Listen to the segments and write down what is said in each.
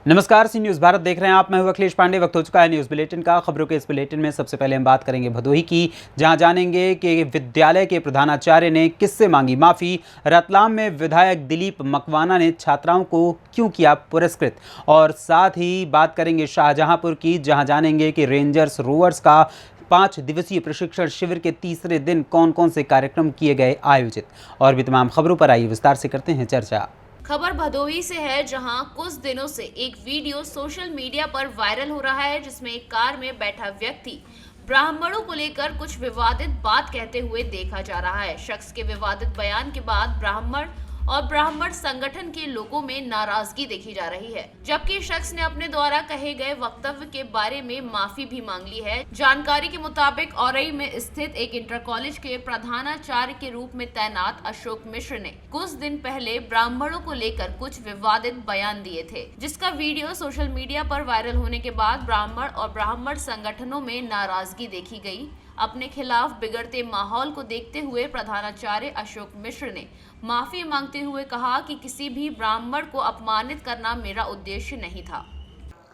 नमस्कार, सी न्यूज़ भारत देख रहे हैं आप। मैं हूं अखिलेश पांडे। वक्त हो चुका है न्यूज़ बुलेटिन का। खबरों के इस बुलेटिन में सबसे पहले हम बात करेंगे भदोही की, जहां जानेंगे कि विद्यालय के प्रधानाचार्य ने किससे मांगी माफ़ी। रतलाम में विधायक दिलीप मकवाना ने छात्राओं को क्यों किया पुरस्कृत, और साथ ही बात करेंगे शाहजहांपुर की, जहां जानेंगे कि रेंजर्स रोवर्स का 5 दिवसीय प्रशिक्षण शिविर के तीसरे दिन कौन कौन से कार्यक्रम किए गए आयोजित। और भी तमाम खबरों पर आइए विस्तार से करते हैं चर्चा। खबर भदोही से है, जहां कुछ दिनों से एक वीडियो सोशल मीडिया पर वायरल हो रहा है, जिसमें एक कार में बैठा व्यक्ति ब्राह्मणों को लेकर कुछ विवादित बात कहते हुए देखा जा रहा है। शख्स के विवादित बयान के बाद ब्राह्मण और ब्राह्मण संगठन के लोगों में नाराजगी देखी जा रही है, जबकि शख्स ने अपने द्वारा कहे गए वक्तव्य के बारे में माफी भी मांग ली है। जानकारी के मुताबिक औरई में स्थित एक इंटर कॉलेज के प्रधानाचार्य के रूप में तैनात अशोक मिश्र ने कुछ दिन पहले ब्राह्मणों को लेकर कुछ विवादित बयान दिए थे, जिसका वीडियो सोशल मीडिया पर वायरल होने के बाद ब्राह्मण और ब्राह्मण संगठनों में नाराजगी देखी गई। अपने खिलाफ बिगड़ते माहौल को देखते हुए प्रधानाचार्य अशोक मिश्र ने माफी मांगते हुए कहा कि किसी भी ब्राह्मण को अपमानित करना मेरा उद्देश्य नहीं था।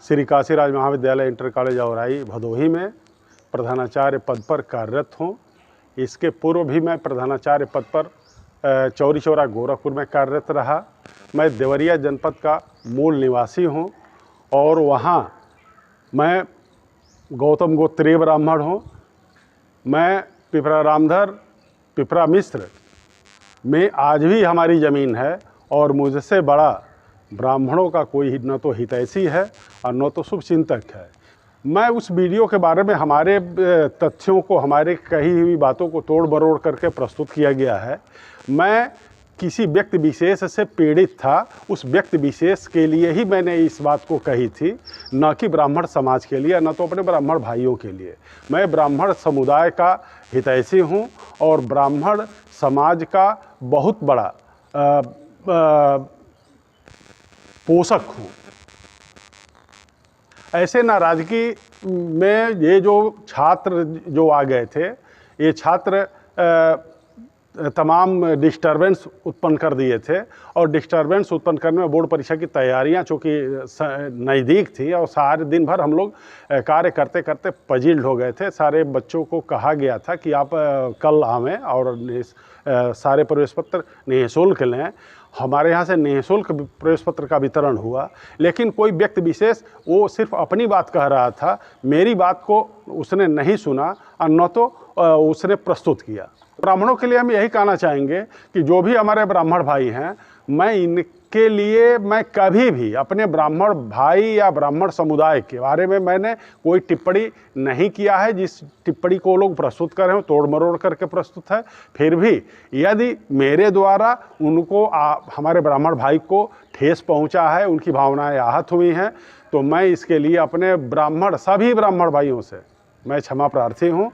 श्री काशीराज महाविद्यालय इंटर कॉलेज औराई भदोही में प्रधानाचार्य पद पर कार्यरत हूँ। इसके पूर्व भी मैं प्रधानाचार्य पद पर चौरी चौरा गोरखपुर में कार्यरत रहा। मैं देवरिया जनपद का मूल निवासी हूँ और वहाँ मैं गौतम गोत्रीय ब्राह्मण हूँ। मैं पिपरा रामधर, पिपरा मिश्र में आज भी हमारी ज़मीन है और मुझसे बड़ा ब्राह्मणों का कोई न तो हितैषी है और न तो शुभचिंतक है। मैं उस वीडियो के बारे में हमारे तथ्यों को, हमारे कही हुई बातों को तोड़ मरोड़ करके प्रस्तुत किया गया है। मैं किसी व्यक्ति विशेष से पीड़ित था, उस व्यक्ति विशेष के लिए ही मैंने इस बात को कही थी, न कि ब्राह्मण समाज के लिए, न तो अपने ब्राह्मण भाइयों के लिए। मैं ब्राह्मण समुदाय का हितैषी हूँ और ब्राह्मण समाज का बहुत बड़ा पोषक हूँ। ऐसे नाराज़गी में ये जो छात्र जो आ गए थे, ये छात्र तमाम डिस्टरबेंस उत्पन्न कर दिए थे और डिस्टरबेंस उत्पन्न करने में बोर्ड परीक्षा की तैयारियां चूँकि नज़दीक थी और सारे दिन भर हम लोग कार्य करते करते पजील्ड हो गए थे। सारे बच्चों को कहा गया था कि आप कल आवें और सारे प्रवेश पत्र निःशुल्क लें। हमारे यहाँ से निःशुल्क प्रवेश पत्र का वितरण हुआ, लेकिन कोई व्यक्ति विशेष वो सिर्फ अपनी बात कह रहा था, मेरी बात को उसने नहीं सुना और न तो उसने प्रस्तुत किया। ब्राह्मणों के लिए हम यही कहना चाहेंगे कि जो भी हमारे ब्राह्मण भाई हैं, मैं इनके लिए मैं कभी भी अपने ब्राह्मण भाई या ब्राह्मण समुदाय के बारे में मैंने कोई टिप्पणी नहीं किया है। जिस टिप्पणी को लोग प्रस्तुत कर रहे हैं तोड़ मरोड़ करके प्रस्तुत है। फिर भी यदि मेरे द्वारा उनको हमारे ब्राह्मण भाई को ठेस पहुंचा है, उनकी भावनाएं आहत हुई हैं, तो मैं इसके लिए अपने सभी ब्राह्मण भाइयों से मैं क्षमा प्रार्थी हूँ।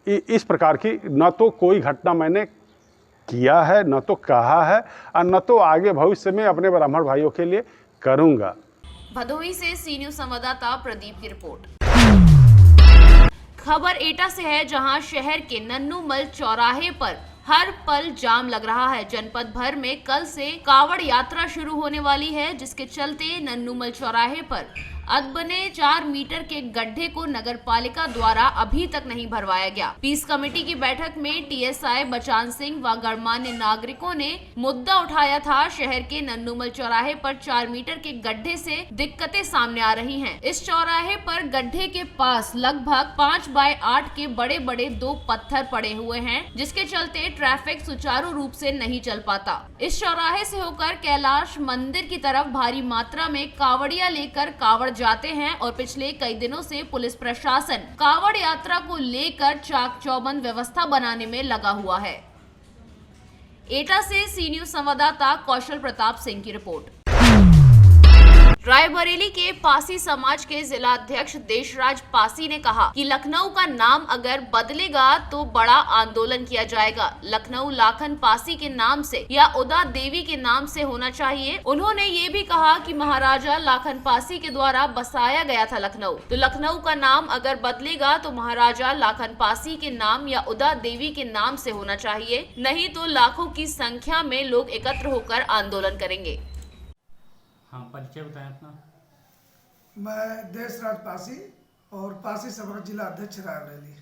इस प्रकार की न तो कोई घटना मैंने किया है, न तो कहा है और न तो आगे भविष्य में अपने ब्राह्मण भाइयों के लिए करूंगा। भदोही से सी न्यूज़ संवाददाता प्रदीप की रिपोर्ट। खबर एटा से है, जहां शहर के नन्नूमल चौराहे पर हर पल जाम लग रहा है। जनपद भर में कल से कावड़ यात्रा शुरू होने वाली है, जिसके चलते नन्नूमल चौराहे पर अदबने 4 मीटर के गड्ढे को नगर पालिका द्वारा अभी तक नहीं भरवाया गया। पीस कमेटी की बैठक में टीएसआई बचान सिंह व गणमान्य नागरिकों ने मुद्दा उठाया था। शहर के नन्नूमल चौराहे पर 4 मीटर के गड्ढे से दिक्कतें सामने आ रही हैं। इस चौराहे पर गड्ढे के पास लगभग 5 बाय 8 के बड़े बड़े 2 पत्थर पड़े हुए हैं, जिसके चलते ट्रैफिक सुचारू रूप से नहीं चल पाता। इस चौराहे से होकर कैलाश मंदिर की तरफ भारी मात्रा में कावड़िया लेकर कावड़ जाते हैं और पिछले कई दिनों से पुलिस प्रशासन कावड़ यात्रा को लेकर चाक चौबंद व्यवस्था बनाने में लगा हुआ है। एटा से सी न्यूज़ संवाददाता कौशल प्रताप सिंह की रिपोर्ट। रायबरेली के पासी समाज के जिला अध्यक्ष देशराज पासी ने कहा कि लखनऊ का नाम अगर बदलेगा तो बड़ा आंदोलन किया जाएगा। लखनऊ लाखन पासी के नाम से या उदा देवी के नाम से होना चाहिए। उन्होंने ये भी कहा कि महाराजा लाखन पासी के द्वारा बसाया गया था लखनऊ, तो लखनऊ का नाम अगर बदलेगा तो महाराजा लाखन पासी के नाम या उदा देवी के नाम से होना चाहिए, नहीं तो लाखों की संख्या में लोग एकत्र होकर आंदोलन करेंगे। हाँ, परिचय बताएं अपना। मैं देशराज पासी और पासी सभा जिला अध्यक्ष रायबरेली।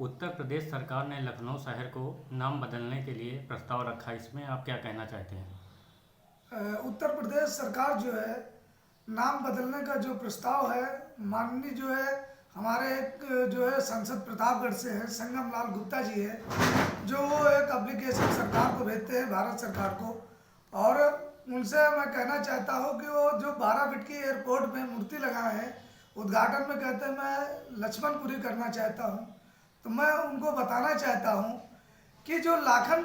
उत्तर प्रदेश सरकार ने लखनऊ शहर को नाम बदलने के लिए प्रस्ताव रखा, इसमें आप क्या कहना चाहते हैं? उत्तर प्रदेश सरकार जो है नाम बदलने का जो प्रस्ताव है, माननीय जो है हमारे एक जो है संसद प्रतापगढ़ से है संगम लाल गुप्ता जी है, जो वो एक एप्लीकेशन सरकार को भेजते हैं, भारत सरकार को, और उनसे मैं कहना चाहता हूँ कि वो जो 12 फीट की एयरपोर्ट में मूर्ति लगाए हैं, उद्घाटन में कहते हैं मैं लक्ष्मणपुरी करना चाहता हूँ। तो मैं उनको बताना चाहता हूँ कि जो लाखन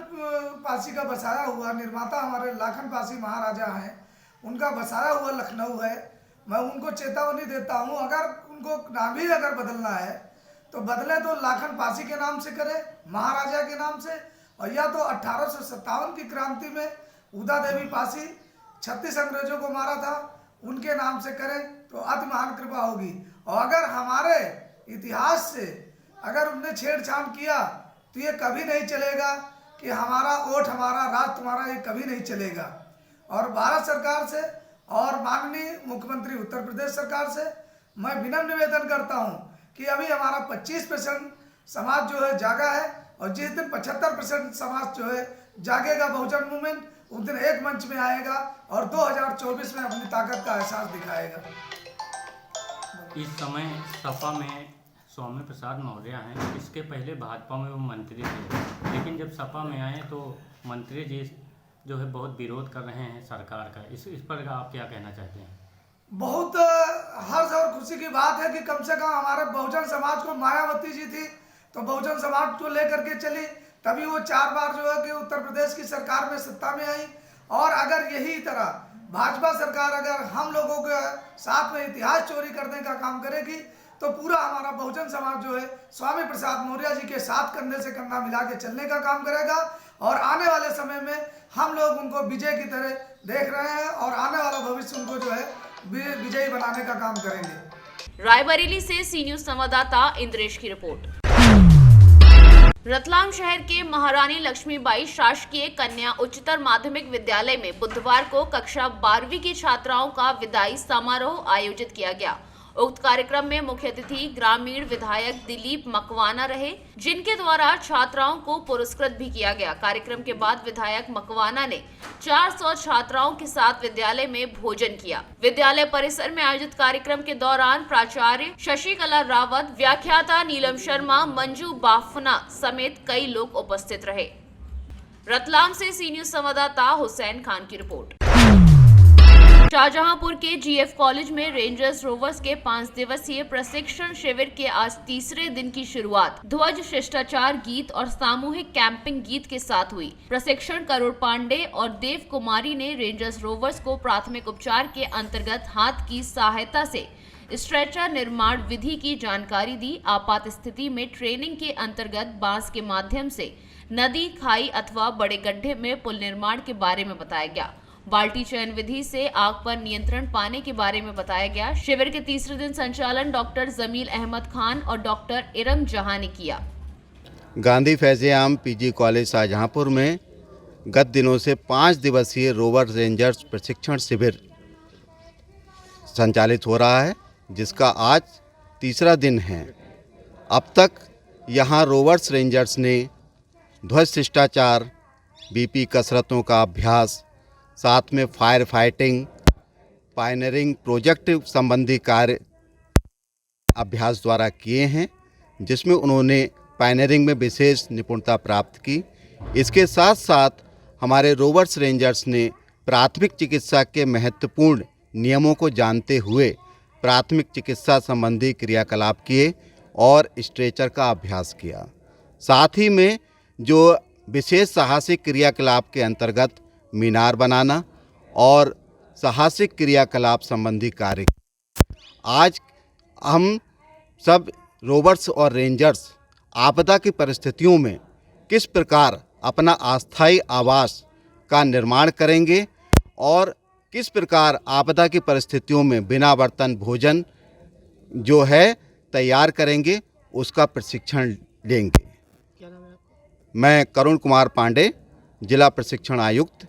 पासी का बसाया हुआ निर्माता हमारे लाखन पासी महाराजा हैं, उनका बसाया हुआ लखनऊ है। मैं उनको चेतावनी देता हूँ, अगर उनको नाम ही अगर बदलना है तो बदले तो लाखन पासी के नाम से करे, महाराजा के नाम से, और या तो 1857 की क्रांति में उदा देवी पासी 36 अंग्रेजों को मारा था, उनके नाम से करें तो अति महान कृपा होगी। और अगर हमारे इतिहास से अगर उनने छेड़छाड़ किया तो ये कभी नहीं चलेगा कि हमारा वोट हमारा राज तुम्हारा, ये कभी नहीं चलेगा। और भारत सरकार से और माननीय मुख्यमंत्री उत्तर प्रदेश सरकार से मैं विनम्र निवेदन करता हूं कि अभी हमारा 25% समाज जो है जागा है, और जिस दिन 75% समाज जो है जागेगा बहुजन मूवमेंट, उस दिन एक मंच में आएगा और 2024 में अपनी ताकत का एहसास दिखाएगा। इस समय सपा में स्वामी प्रसाद मौर्य हैं, इसके पहले भाजपा में वो मंत्री थे, लेकिन जब सपा में आए तो मंत्री जी जो है बहुत विरोध कर रहे हैं सरकार का, इस पर आप क्या कहना चाहते हैं? बहुत हर्ष और खुशी की बात है कि कम से कम हमारे बहुजन समाज को मायावती जी थी तो बहुजन समाज को लेकर के चली, तभी वो 4 बार जो है कि उत्तर प्रदेश की सरकार में सत्ता में आई। और अगर यही तरह भाजपा सरकार अगर हम लोगों के साथ में इतिहास चोरी करने का काम करेगी तो पूरा हमारा बहुजन समाज जो है स्वामी प्रसाद मौर्य जी के साथ कंधे से कंधा मिला के चलने का काम करेगा, और आने वाले समय में हम लोग उनको विजय की तरह देख रहे हैं और आने वाला भविष्य उनको जो है विजयी बनाने का काम करेंगे। रायबरेली से सी न्यूज संवाददाता इंद्रेश की रिपोर्ट। रतलाम शहर के महारानी लक्ष्मीबाई शासकीय कन्या उच्चतर माध्यमिक विद्यालय में बुधवार को कक्षा 12वीं की छात्राओं का विदाई समारोह आयोजित किया गया। उक्त कार्यक्रम में मुख्य अतिथि ग्रामीण विधायक दिलीप मकवाना रहे, जिनके द्वारा छात्राओं को पुरस्कृत भी किया गया। कार्यक्रम के बाद विधायक मकवाना ने 400 छात्राओं के साथ विद्यालय में भोजन किया। विद्यालय परिसर में आयोजित कार्यक्रम के दौरान प्राचार्य शशिकला रावत, व्याख्याता नीलम शर्मा, मंजू बाफना समेत कई लोग उपस्थित रहे। रतलाम से सी न्यूज संवाददाता हुसैन खान की रिपोर्ट। शाहजहांपुर के जीएफ कॉलेज में रेंजर्स रोवर्स के 5 दिवसीय प्रशिक्षण शिविर के आज तीसरे दिन की शुरुआत ध्वज शिष्टाचार गीत और सामूहिक कैंपिंग गीत के साथ हुई। प्रशिक्षण करोड़ पांडे और देव कुमारी ने रेंजर्स रोवर्स को प्राथमिक उपचार के अंतर्गत हाथ की सहायता से स्ट्रेचर निर्माण विधि की जानकारी दी। आपात स्थिति में ट्रेनिंग के अंतर्गत बांस के माध्यम से नदी, खाई अथवा बड़े गड्ढे में पुल निर्माण के बारे में बताया गया। बाल्टी चयन विधि से आग पर नियंत्रण पाने के बारे में बताया गया। शिविर के तीसरे दिन संचालन डॉक्टर जमील अहमद खान और डॉक्टर इरम जहां ने किया। गांधी फैज़-ए-आम पीजी कॉलेज शाहजहांपुर में गत दिनों से 5 दिवसीय रोवर रेंजर्स प्रशिक्षण शिविर संचालित हो रहा है, जिसका आज तीसरा दिन है। अब तक यहाँ रोवर्स रेंजर्स ने ध्वज शिष्टाचार, बीपी कसरतों का अभ्यास, साथ में फायर फाइटिंग, पायनियरिंग प्रोजेक्ट संबंधी कार्य अभ्यास द्वारा किए हैं, जिसमें उन्होंने पायनियरिंग में विशेष निपुणता प्राप्त की। इसके साथ साथ हमारे रोवर्स रेंजर्स ने प्राथमिक चिकित्सा के महत्वपूर्ण नियमों को जानते हुए प्राथमिक चिकित्सा संबंधी क्रियाकलाप किए और स्ट्रेचर का अभ्यास किया। साथ ही में जो विशेष साहसिक क्रियाकलाप के अंतर्गत मीनार बनाना और साहसिक क्रियाकलाप संबंधी कार्य। आज हम सब रोवर्स और रेंजर्स आपदा की परिस्थितियों में किस प्रकार अपना अस्थायी आवास का निर्माण करेंगे और किस प्रकार आपदा की परिस्थितियों में बिना बर्तन भोजन जो है तैयार करेंगे, उसका प्रशिक्षण लेंगे। क्या नाम है आपका? मैं करुण कुमार पांडे, जिला प्रशिक्षण आयुक्त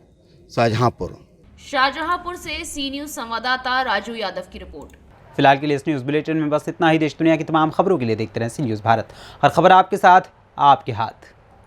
शाहजहांपुर। शाहजहांपुर से सी न्यूज संवाददाता राजू यादव की रिपोर्ट। फिलहाल के लिए इस न्यूज़ बुलेटिन में बस इतना ही। देश दुनिया की तमाम खबरों के लिए देखते रहें सी न्यूज़ भारत। हर खबर आपके साथ, आपके हाथ।